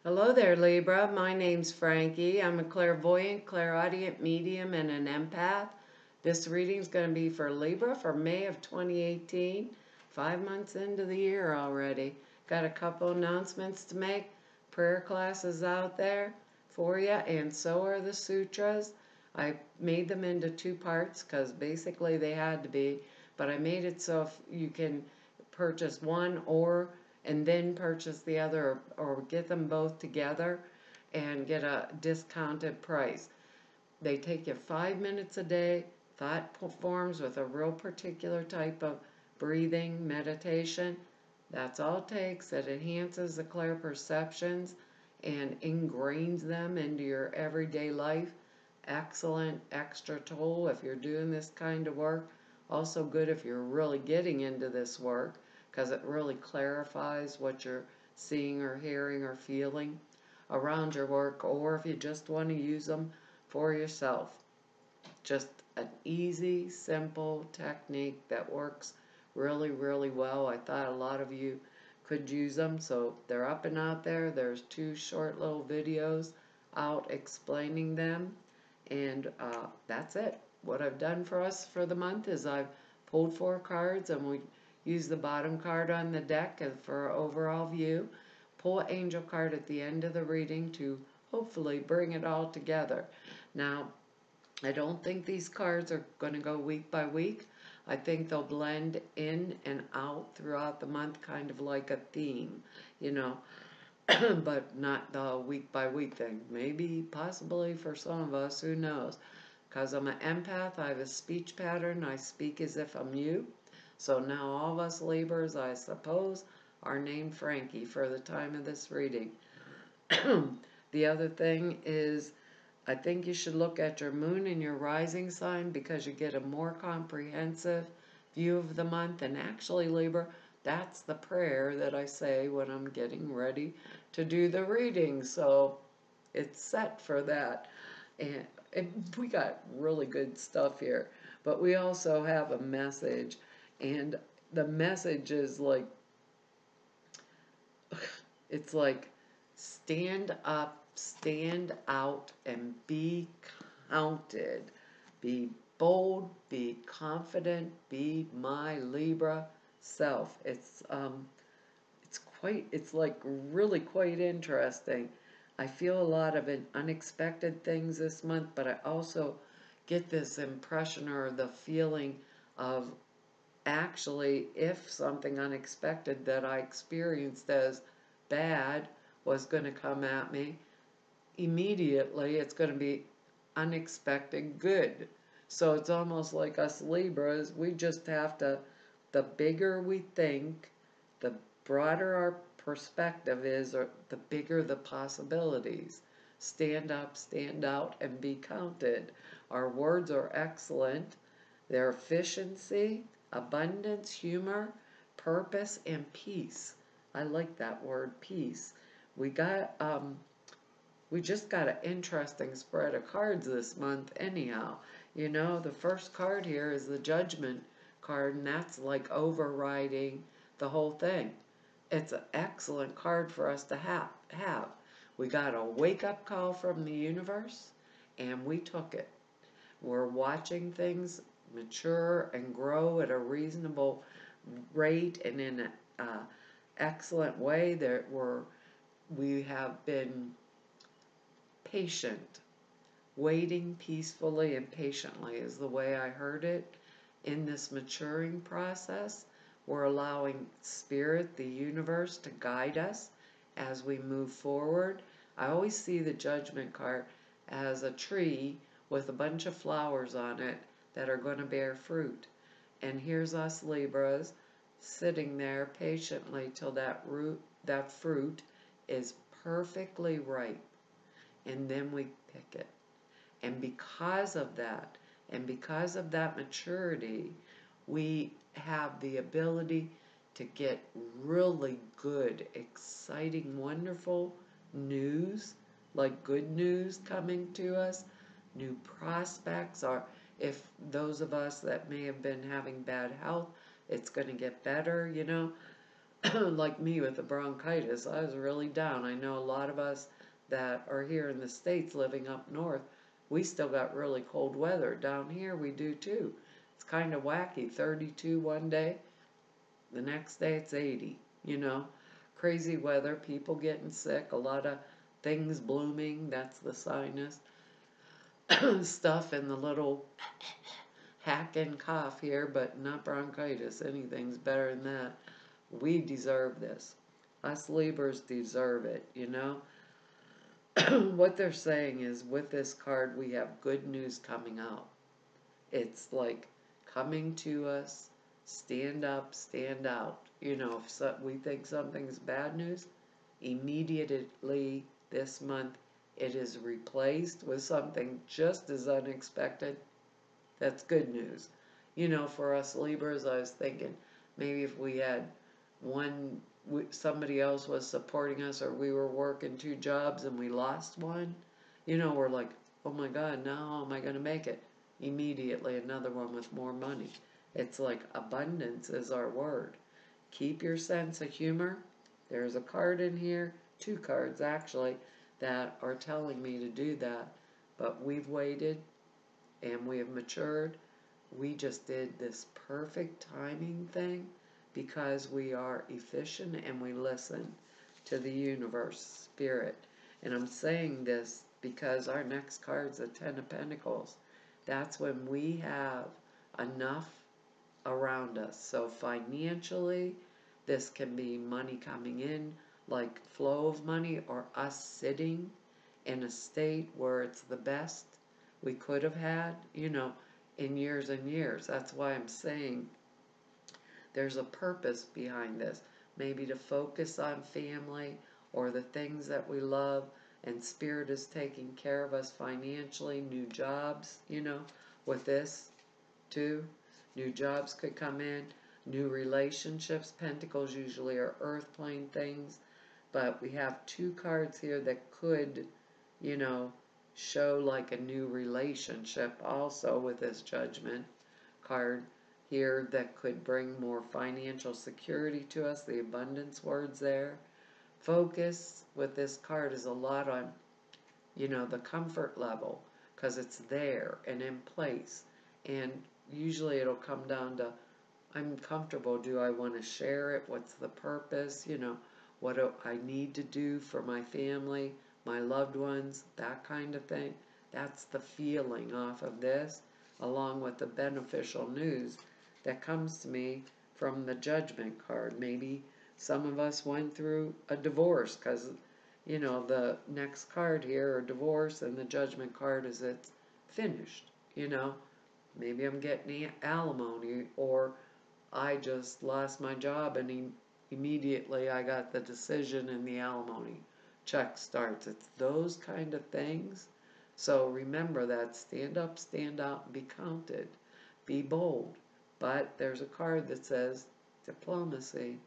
Hello there, Libra. My name's Frankie. I'm a clairvoyant, clairaudient medium, and an empath. This reading is going to be for Libra for May of 2018. 5 months into the year already. Got a couple announcements to make. Prayer classes out there for you, and so are the sutras. I made them into two parts because basically they had to be, but I made it so if you can purchase one and then purchase the other, or get them both together and get a discounted price. They take you 5 minutes a day, thought forms with a real particular type of breathing meditation. That's all it takes. It enhances the clear perceptions and ingrains them into your everyday life. Excellent extra tool if you're doing this kind of work. Also good if you're really getting into this work, because it really clarifies what you're seeing or hearing or feeling around your work, or if you just want to use them for yourself. Just an easy, simple technique that works really, really well. I thought a lot of you could use them, so they're up and out there. There's two short little videos out explaining them, and that's it. What I've done for us for the month is I've pulled 4 cards, and we use the bottom card on the deck for an overall view. Pull an angel card at the end of the reading to hopefully bring it all together. Now, I don't think these cards are going to go week by week. I think they'll blend in and out throughout the month, kind of like a theme, you know, but not the week by week thing. Maybe, possibly for some of us, who knows? Because I'm an empath, I have a speech pattern, I speak as if I'm you. So now all of us Libras, I suppose, are named Frankie for the time of this reading. The other thing is, I think you should look at your moon and your rising sign, because you get a more comprehensive view of the month. And actually, Libra, that's the prayer that I say when I'm getting ready to do the reading. So it's set for that. And we got really good stuff here. But we also have a message. And the message is like, it's like, stand up, stand out, and be counted. Be bold, be confident, be my Libra self. It's like really quite interesting. I feel a lot of unexpected things this month, but I also get this impression or the feeling of, actually, if something unexpected that I experienced as bad was going to come at me, immediately it's going to be unexpected good. So it's almost like us Libras, we just have to, the bigger we think, the broader our perspective is, or the bigger the possibilities. Stand up, stand out, and be counted. Our words are excellent. Their efficiency, abundance, humor, purpose, and peace. I like that word, peace. We got we just got an interesting spread of cards this month anyhow. You know, the first card here is the Judgment card, and that's like overriding the whole thing. It's an excellent card for us to have. We got a wake-up call from the universe, and we took it. We're watching things mature and grow at a reasonable rate and in an excellent way. We have been patient. Waiting peacefully and patiently is the way I heard it. In this maturing process, we're allowing Spirit, the universe, to guide us as we move forward. I always see the Judgment card as a tree with a bunch of flowers on it that are going to bear fruit. And here's us Libras sitting there patiently till that fruit is perfectly ripe. And then we pick it. And because of that, and because of that maturity, we have the ability to get really good, exciting, wonderful news, like good news coming to us, new prospects, or if those of us that may have been having bad health, it's going to get better, you know. like me with the bronchitis, I was really down. I know a lot of us that are here in the States living up north, we still got really cold weather. Down here we do too. It's kind of wacky. 32 one day, the next day it's 80, you know. Crazy weather, people getting sick, a lot of things blooming. That's the sinus stuff and the little hack and cough here, but not bronchitis. Anything's better than that. We deserve this. Us Libras deserve it, you know? What they're saying is with this card, we have good news coming out. It's like coming to us, stand up, stand out. You know, if we think something's bad news, immediately this month it is replaced with something just as unexpected. That's good news. You know, for us Libras, I was thinking maybe if we had somebody else was supporting us, or we were working two jobs and we lost one, you know, we're like, oh my God, now how am I going to make it? Immediately another one with more money. It's like abundance is our word. Keep your sense of humor. There's a card in here, two cards actually, that are telling me to do that. But we've waited and we have matured. We just did this perfect timing thing because we are efficient and we listen to the universe, spirit. And I'm saying this because our next card's the Ten of Pentacles. That's when we have enough around us. So financially, this can be money coming in, like flow of money, or us sitting in a state where it's the best we could have had, you know, in years and years. That's why I'm saying there's a purpose behind this. Maybe to focus on family or the things that we love, and Spirit is taking care of us financially, new jobs, you know, with this too. New jobs could come in, new relationships. Pentacles usually are earth plane things, but we have two cards here that could, you know, show like a new relationship also with this Judgment card here that could bring more financial security to us. The abundance words there. Focus with this card is a lot on, you know, the comfort level, because it's there and in place. And usually it'll come down to, I'm comfortable. Do I want to share it? What's the purpose? You know, what do I need to do for my family, my loved ones, that kind of thing. That's the feeling off of this, along with the beneficial news that comes to me from the Judgment card. Maybe some of us went through a divorce because, you know, the next card here, or divorce, and the Judgment card is it's finished, you know. Maybe I'm getting alimony, or I just lost my job and immediately I got the decision and the alimony check starts. It's those kind of things. So remember that. Stand up, stand out, and be counted. Be bold. But there's a card that says diplomacy.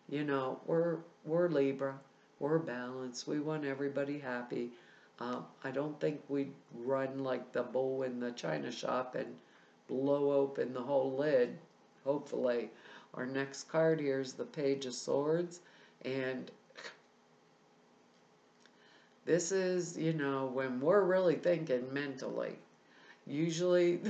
You know, we're Libra. We're balanced. We want everybody happy. I don't think we'd run like the bull in the china shop and blow open the whole lid, hopefully. Our next card here is the Page of Swords. And this is, you know, when we're really thinking mentally. Usually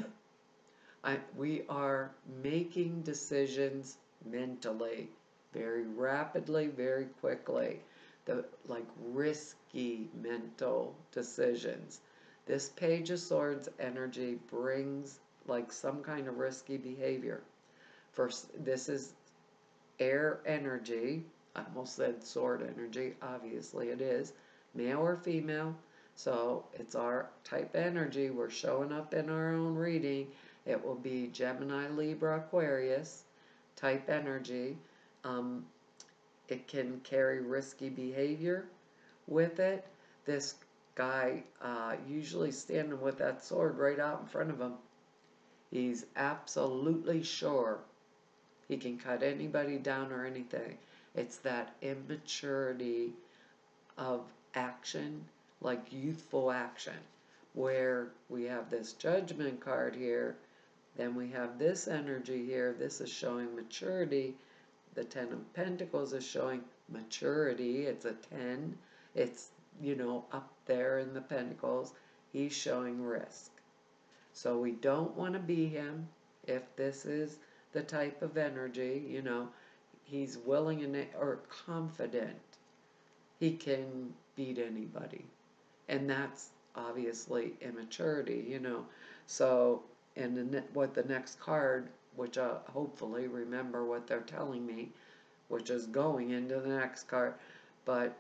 we are making decisions mentally, very rapidly, very quickly. Like risky mental decisions. This Page of Swords energy brings like some kind of risky behavior. First, this is air energy. I almost said sword energy. Obviously it is. Male or female. So it's our type energy. We're showing up in our own reading. It will be Gemini, Libra, Aquarius type energy. It can carry risky behavior with it. This guy usually standing with that sword right out in front of him. He's absolutely sure he can cut anybody down or anything. It's that immaturity of action, like youthful action, where we have this Judgment card here, then we have this energy here. This is showing maturity. the Ten of Pentacles is showing maturity. It's a 10. It's, up there in the Pentacles. He's showing risk. So we don't want to be him if this is the type of energy, he's willing or confident he can beat anybody. And that's obviously immaturity, So, and what the next card, which I'll hopefully remember what they're telling me, which is going into the next card, but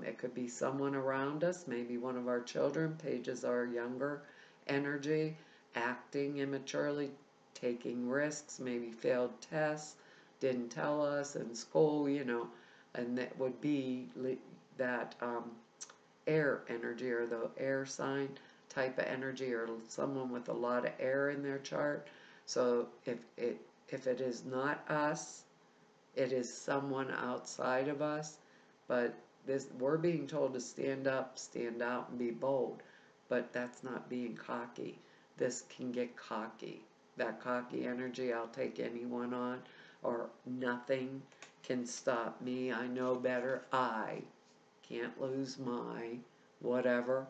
it could be someone around us, maybe one of our children, pages our younger energy, acting immaturely, taking risks, maybe failed tests, didn't tell us in school, and that would be that air energy or the air sign type of energy, or someone with a lot of air in their chart. So if it is not us, it is someone outside of us. But we're being told to stand up, stand out, and be bold. But that's not being cocky. This can get cocky. That cocky energy, I'll take anyone on, or nothing can stop me. I know better. I can't lose my whatever.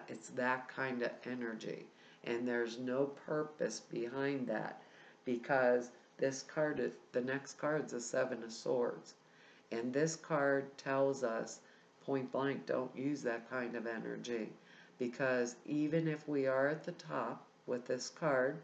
It's that kind of energy. And there's no purpose behind that, because this card, the next card's a Seven of Swords. And this card tells us, point blank, don't use that kind of energy. Because even if we are at the top with this card,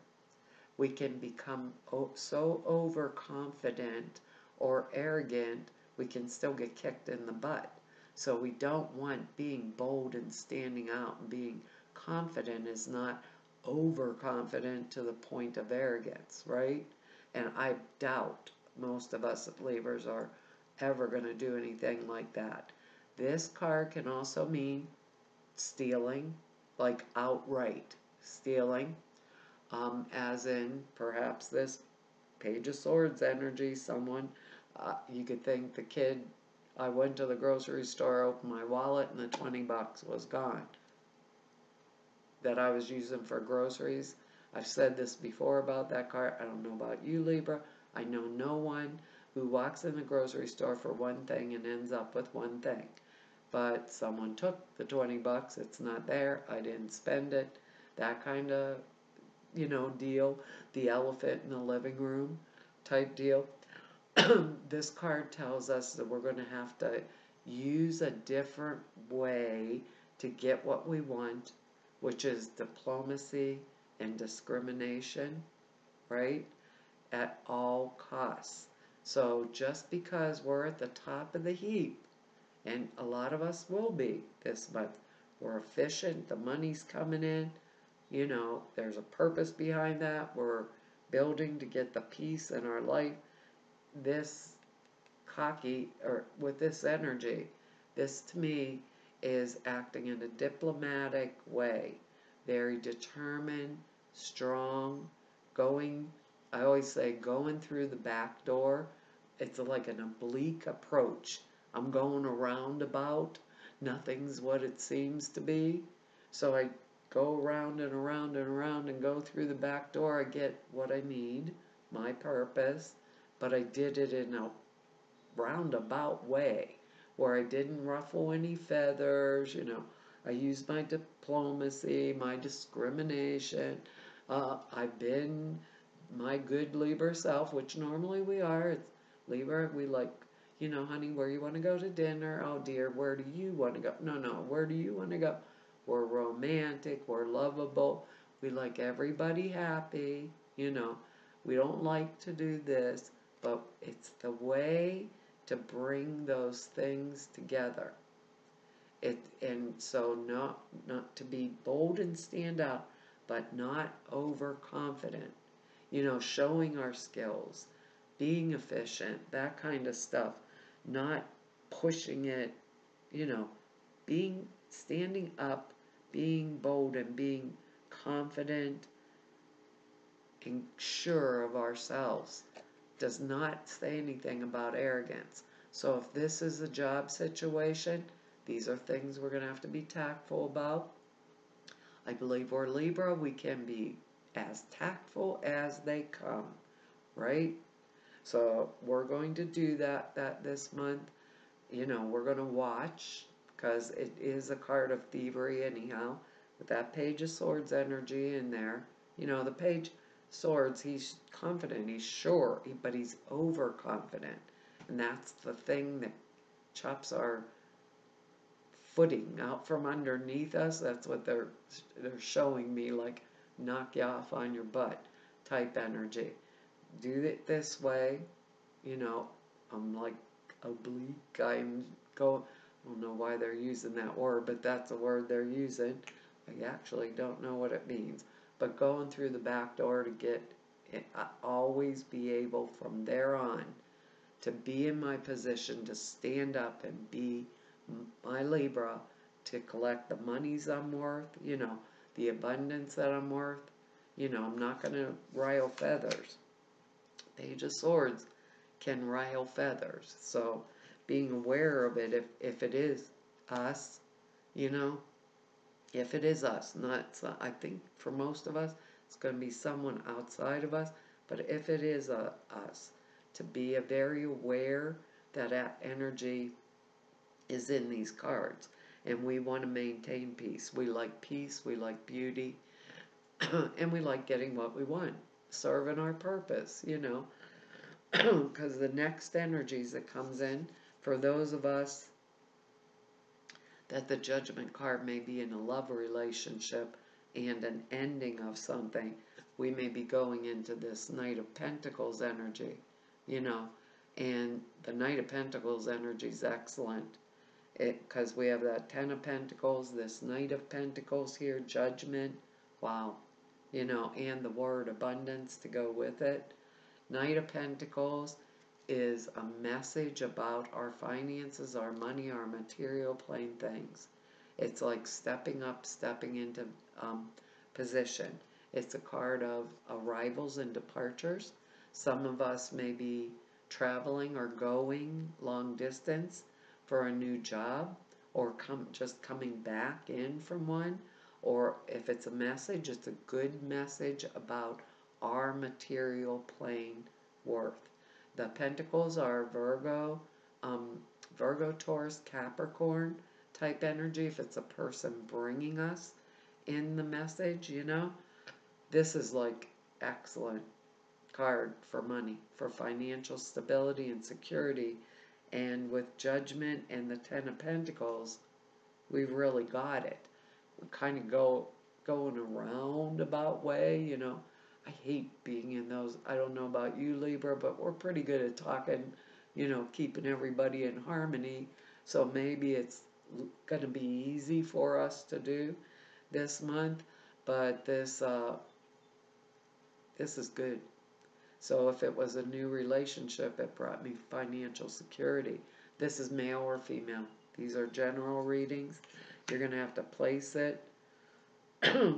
we can become so overconfident or arrogant, we can still get kicked in the butt. So we don't want being bold and standing out and being confident is not overconfident to the point of arrogance, right? And I doubt most of us Libras are ever going to do anything like that. This card can also mean stealing, like outright stealing, as in perhaps this Page of Swords energy, someone, you could think the kid, I went to the grocery store, opened my wallet, and the 20 bucks was gone that I was using for groceries. I've said this before about that card. I don't know about you, Libra. I know no one who walks in the grocery store for one thing and ends up with one thing. But someone took the 20 bucks. It's not there. I didn't spend it. That kind of, deal. The elephant in the living room type deal. This card tells us that we're going to have to use a different way to get what we want, which is diplomacy and discrimination, right? At all costs. So just because we're at the top of the heap, and a lot of us will be this month, we're efficient, the money's coming in, there's a purpose behind that, we're building to get the peace in our life. This cocky, or with this energy, this to me is acting in a diplomatic way, very determined, strong, I always say going through the back door. It's like an oblique approach. I'm going around about. Nothing's what it seems to be. So I go around and around and around and go through the back door. I get what I need, my purpose, but I did it in a roundabout way where I didn't ruffle any feathers, I used my diplomacy, my discrimination. I've been my good Libra self, which normally we are. It's Libra, we like, honey, where you want to go to dinner? Oh dear, where do you want to go? No, where do you want to go? We're romantic, we're lovable, we like everybody happy, we don't like to do this, but it's the way to bring those things together. And so not to be bold and stand out, but not overconfident. Showing our skills, being efficient, that kind of stuff. Not pushing it, standing up, being bold and being confident and sure of ourselves. Does not say anything about arrogance. So if this is a job situation, these are things we're going to have to be tactful about. I believe we're Libra, we can be as tactful as they come, right? So we're going to do that this month. You know, we're going to watch, because it is a card of thievery anyhow, with that Page of Swords energy in there. You know, the Page Swords, he's confident, he's sure, but he's overconfident. And that's the thing that chops our footing out from underneath us. That's what they're showing me, like knock you off on your butt type energy. Do it this way, you know. I'm like oblique. I'm go. I don't know why they're using that word, but that's a word they're using. I actually don't know what it means. But going through the back door to get it, I always be able from there on to be in my position to stand up and be my Libra, to collect the monies I'm worth, you know, the abundance that I'm worth. You know, I'm not going to rile feathers. Page of Swords can rile feathers. So being aware of it, if it is us, you know, if it is us, not, I think for most of us, it's going to be someone outside of us, but if it is us, to be very aware that that energy is in these cards. And we want to maintain peace. We like peace, we like beauty, and we like getting what we want, serving our purpose, you know. Because the next energies that comes in, for those of us that the Judgment card may be in a love relationship and an ending of something, we may be going into this Knight of Pentacles energy, you know. And the Knight of Pentacles energy is excellent, because we have that Ten of Pentacles, this Knight of Pentacles here, Judgment, wow, you know, and the word abundance to go with it. Knight of Pentacles is a message about our finances, our money, our material plane things. It's like stepping up, stepping into position. It's a card of arrivals and departures. Some of us may be traveling or going long distance for a new job, or just coming back in from one. Or if it's a message, it's a good message about our material plane worth. The Pentacles are Virgo, Taurus, Capricorn type energy. If it's a person bringing us in the message, you know, this is like excellent card for money, for financial stability and security. And with Judgment and the Ten of Pentacles, we've really got it. We kind of going a roundabout way, you know. I hate being in those. I don't know about you, Libra, but we're pretty good at talking, you know, keeping everybody in harmony. So maybe it's going to be easy for us to do this month, but this is good. So if it was a new relationship, it brought me financial security. This is male or female. These are general readings. You're going to have to place it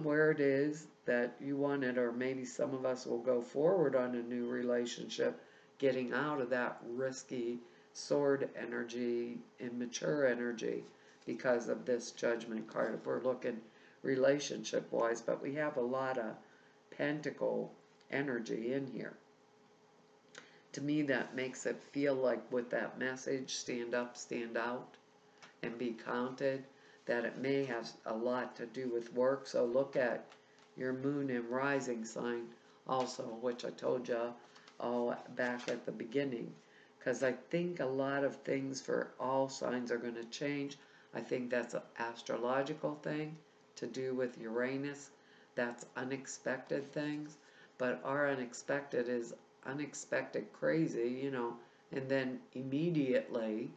where it is that you want it, or maybe some of us will go forward on a new relationship, getting out of that risky sword energy, immature energy, because of this Judgment card, if we're looking relationship-wise. But we have a lot of pentacle energy in here. To me, that makes it feel like with that message, stand up, stand out, and be counted, that it may have a lot to do with work. So look at your moon and rising sign also, which I told you all back at the beginning. Because I think a lot of things for all signs are going to change. I think that's an astrological thing to do with Uranus. That's unexpected things. But our unexpected is unexpected crazy, you know, and then immediately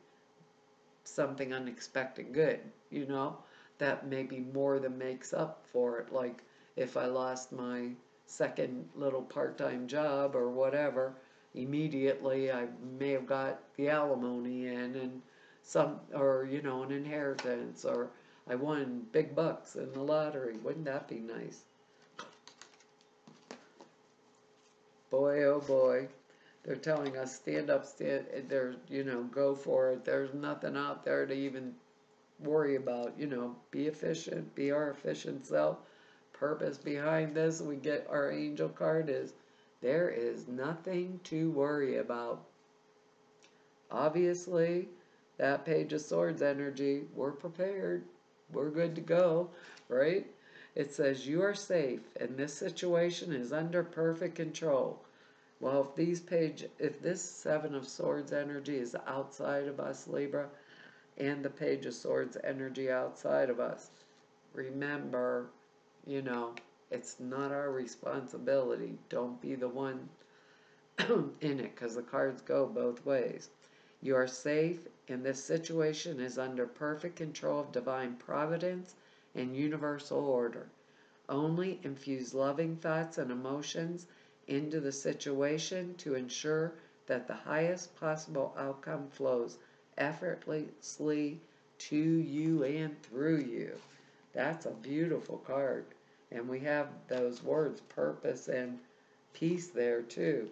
something unexpected good, you know, that maybe more than makes up for it. Like if I lost my second little part-time job or whatever, immediately I may have got the alimony in, and some, or you know, an inheritance, or I won big bucks in the lottery. Wouldn't that be nice? Boy, oh boy, they're telling us stand up, you know, go for it. There's nothing out there to even worry about, you know, be efficient, be our efficient self. Purpose behind this, we get our angel card is There is nothing to worry about. Obviously, that Page of Swords energy, we're prepared. We're good to go, right? It says you are safe and this situation is under perfect control. Well, if this Seven of Swords energy is outside of us, Libra, and the Page of Swords energy outside of us, remember, you know, it's not our responsibility. Don't be the one in it, because the cards go both ways. You are safe, and this situation is under perfect control of divine providence and universal order. Only infuse loving thoughts and emotions into the situation to ensure that the highest possible outcome flows effortlessly to you and through you. That's a beautiful card. And we have those words, purpose and peace, there too.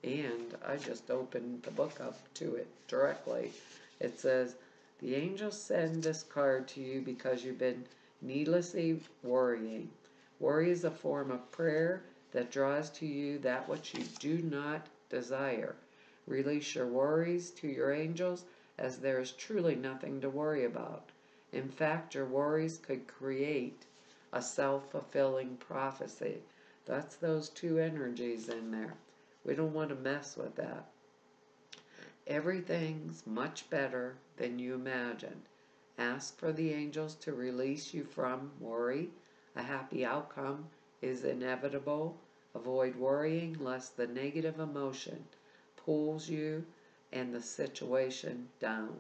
And I just opened the book up to it directly. It says, the angels send this card to you because you've been needlessly worrying. Worry is a form of prayer that draws to you that which you do not desire. Release your worries to your angels, as there is truly nothing to worry about. In fact, your worries could create a self-fulfilling prophecy. That's those two energies in there. We don't want to mess with that. Everything's much better than you imagined. Ask for the angels to release you from worry. A happy outcome is inevitable. Avoid worrying lest the negative emotion pulls you and the situation down.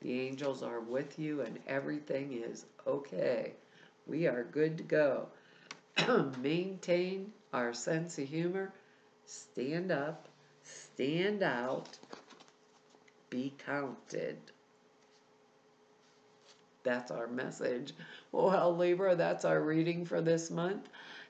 The angels are with you and everything is okay. We are good to go. Maintain our sense of humor. Stand up, stand out, be counted. That's our message. Well, Libra, that's our reading for this month.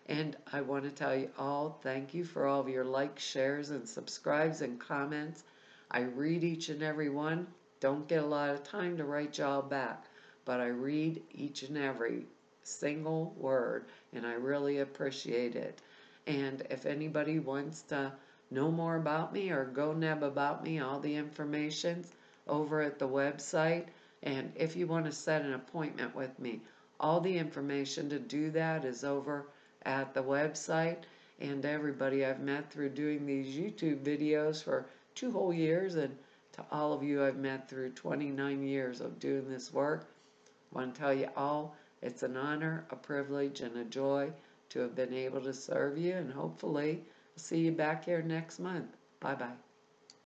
And I want to tell you all, thank you for all of your likes, shares, and subscribes and comments. I read each and every one. Don't get a lot of time to write y'all back, but I read each and every single word, and I really appreciate it. And if anybody wants to know more about me or go neb about me, all the information's over at the website. And if you want to set an appointment with me, all the information to do that is over at the website. And everybody I've met through doing these YouTube videos for 2 whole years, and to all of you I've met through 29 years of doing this work, I want to tell you all, it's an honor, a privilege, and a joy to have been able to serve you, and hopefully see you back here next month. Bye-bye.